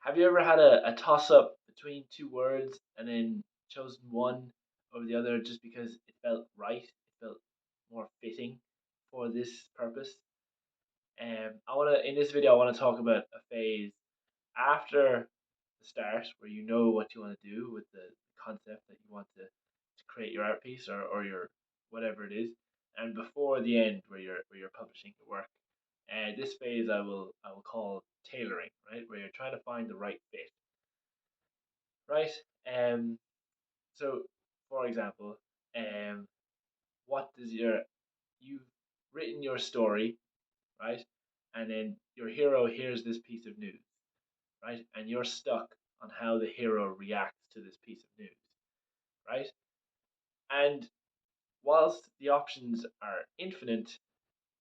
Have you ever had a toss up between two words and then chosen one over the other just because it felt right? It felt more fitting for this purpose. I wanna in this video I wanna talk about a phase after the start where you know what you want to do with the concept that you want to create your art piece or your whatever it is, and before the end where you're publishing your work. And this phase I will call tailoring, right? Where you're trying to find the right fit, right? Um, so for example, um, what does you've written your story, right? And then your hero hears this piece of news, right? And you're stuck on how the hero reacts to this piece of news, right? And whilst the options are infinite,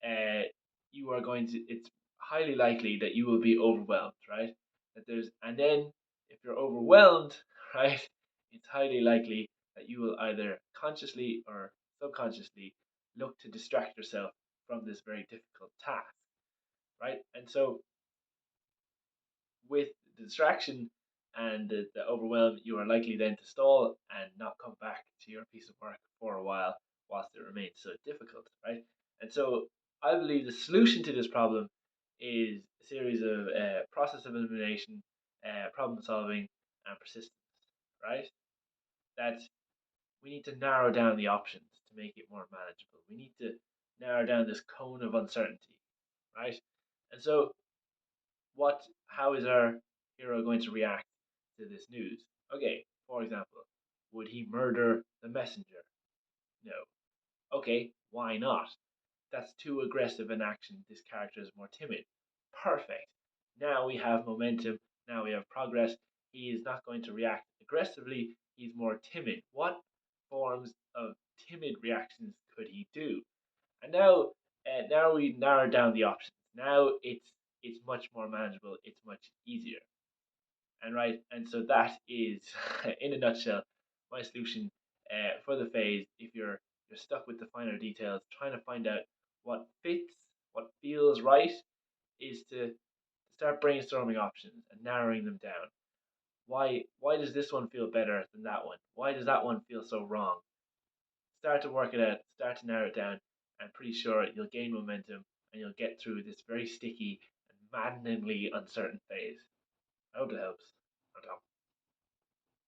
uh, you are going to. It's highly likely that you will be overwhelmed, right? That there's, and then if you're overwhelmed, right, it's highly likely that you will either consciously or subconsciously look to distract yourself from this very difficult task, right? And so with the distraction and the overwhelm, you are likely then to stall and not come back to your piece of work for a while whilst it remains so difficult, right? And so I believe the solution to this problem is a series of process of elimination, problem solving, and persistence, right? That we need to narrow down the options to make it more manageable. We need to narrow down this cone of uncertainty, right? And so how is our hero going to react to this news? Okay, for example, would he murder the messenger? No. Okay, why not? That's too aggressive an action. This character is more timid. Perfect. Now we have momentum. Now we have progress. He is not going to react aggressively. He's more timid. What forms of timid reactions could he do? And now we narrow down the options. Now it's much more manageable. It's much easier. And right, and so that is, in a nutshell, my solution for the phase. If you're stuck with the finer details, trying to find out what fits, what feels right, is to start brainstorming options and narrowing them down. Why does this one feel better than that one? Why does that one feel so wrong? Start to work it out, start to narrow it down, and pretty sure you'll gain momentum and you'll get through this very sticky and maddeningly uncertain phase. I hope it helps. I'm Tom.